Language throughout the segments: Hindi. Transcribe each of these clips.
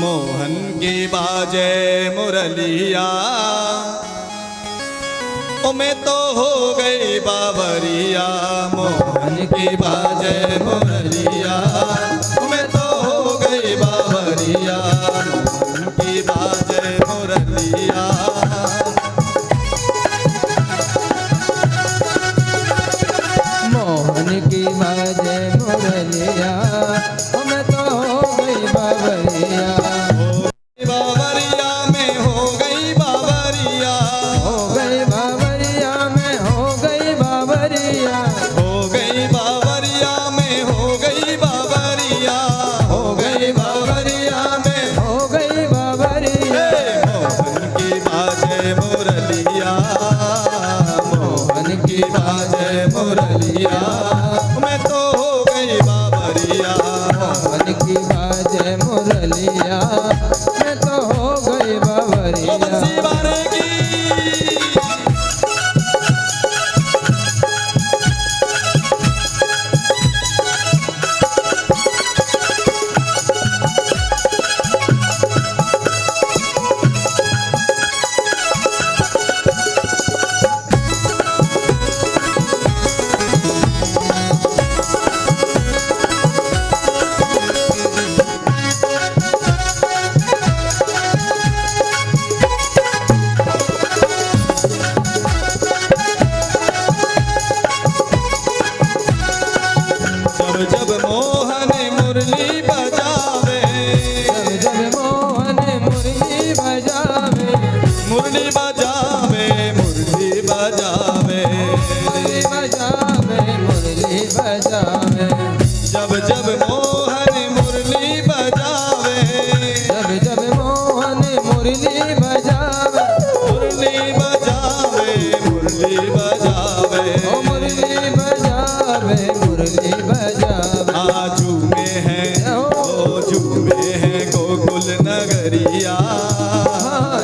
मोहन की बाजे मुरलिया, ओ मैं तो हो गई बावरिया। मोहन की बाजे मुरलिया, ओ मैं तो हो गई बावरिया। मोहन की बाजे मुरलिया, मोहन की बाजे मुरलिया, ओ मैं तो हो गई बावरिया। बावरिया में हो गई बावरिया, हो गई बावरिया में हो गई बावरिया। हो गई बावरिया में हो गई बावरिया, हो गई बावरिया में हो गई बावरिया। मोहन की बाजे मुरलिया, मोहन की बाजे मुरलिया, मैं तो हो गई बावरिया। मोहन की बाजे मुरलिया, मैं तो हो गई बावरिया। बंसी वाले की जब मोहन मुरली बजावे, जब मोहन मुरली बजावे, मुरली बजावे, मुरली बजावे, मुरली बजावे, मुरली बजावे। जब मोहन मुरली बजावे, जब मोहन मुरली बजावे, मुरली बजावे, मुरली बजावे, ओ मुरली बजावे, मुरली बजावे। आजू में है ओ झूमे है गोकुल नगरिया,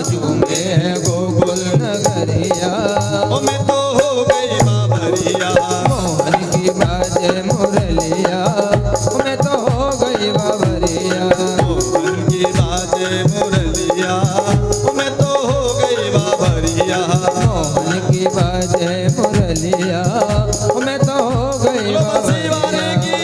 झूमे है गोकुल नगरिया। ओ मैं तो हो गई बावरिया। मोहन की बाजे मुरलिया, मैं तो हो गई बावरिया। मोहन की बाजे मुरलिया, ओ मैं तो हो गई बावरिया। मोहन की बाजे मुरलिया, मैं तो हो गई लो बंसी वाले बावरिया। की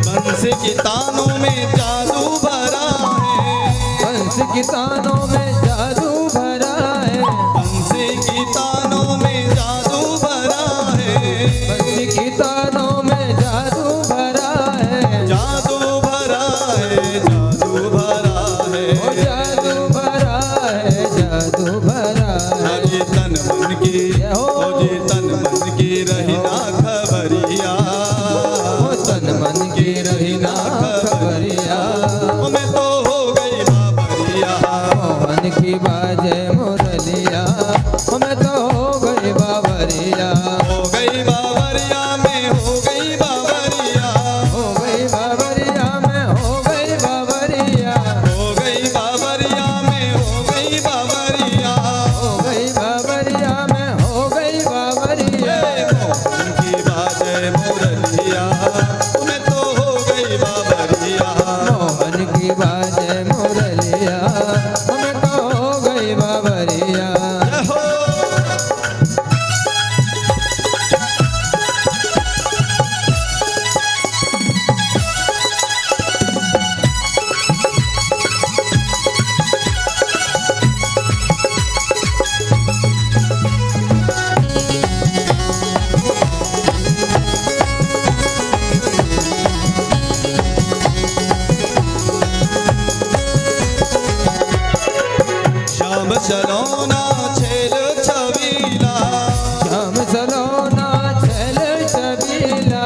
बंसी की तानों में जादू भरा है, हंस की तानों में जादू भरा है। बंसी की तानों में जादू भरा है, हंस की तानों में जादू भरा है। जादू भरा है, जादू भरा है। ओ जादू भरा है, जादू भरा है। जी तन मन की, ओ जी तन मन की रही ना खबरिया, ओ तन मन की रही ना खबरिया। ओ मैं तो हो गई बावरिया। मोहन की बाजे मुरलिया, मैं तो हो गई बावरिया। हो गई बावरिया में हो गई बावरिया, हो गई बावरिया में हो गई बावरिया। हो गई बावरिया में हो गई बावरिया। हो गई बावरिया में हो गई बावरिया। मोहन की बाजे मुरलिया, मैं तो हो गई बावरिया। मोहन की बाजे मुरलिया, मैं तो हो गई बावरिया। जय हो सलोना छेल छबीला, श्याम सलोना छल छबीला,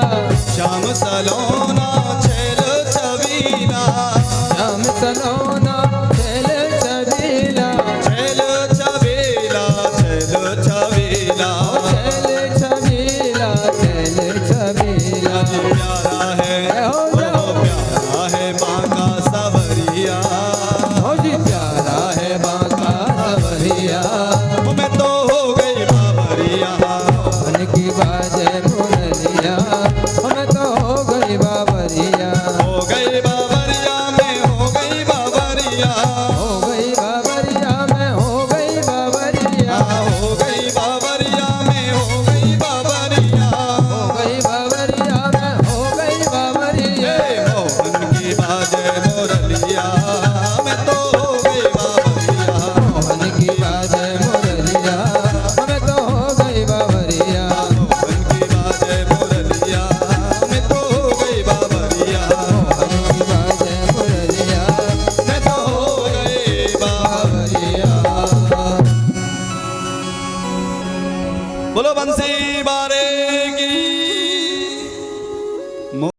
बोलो बंसी बारे की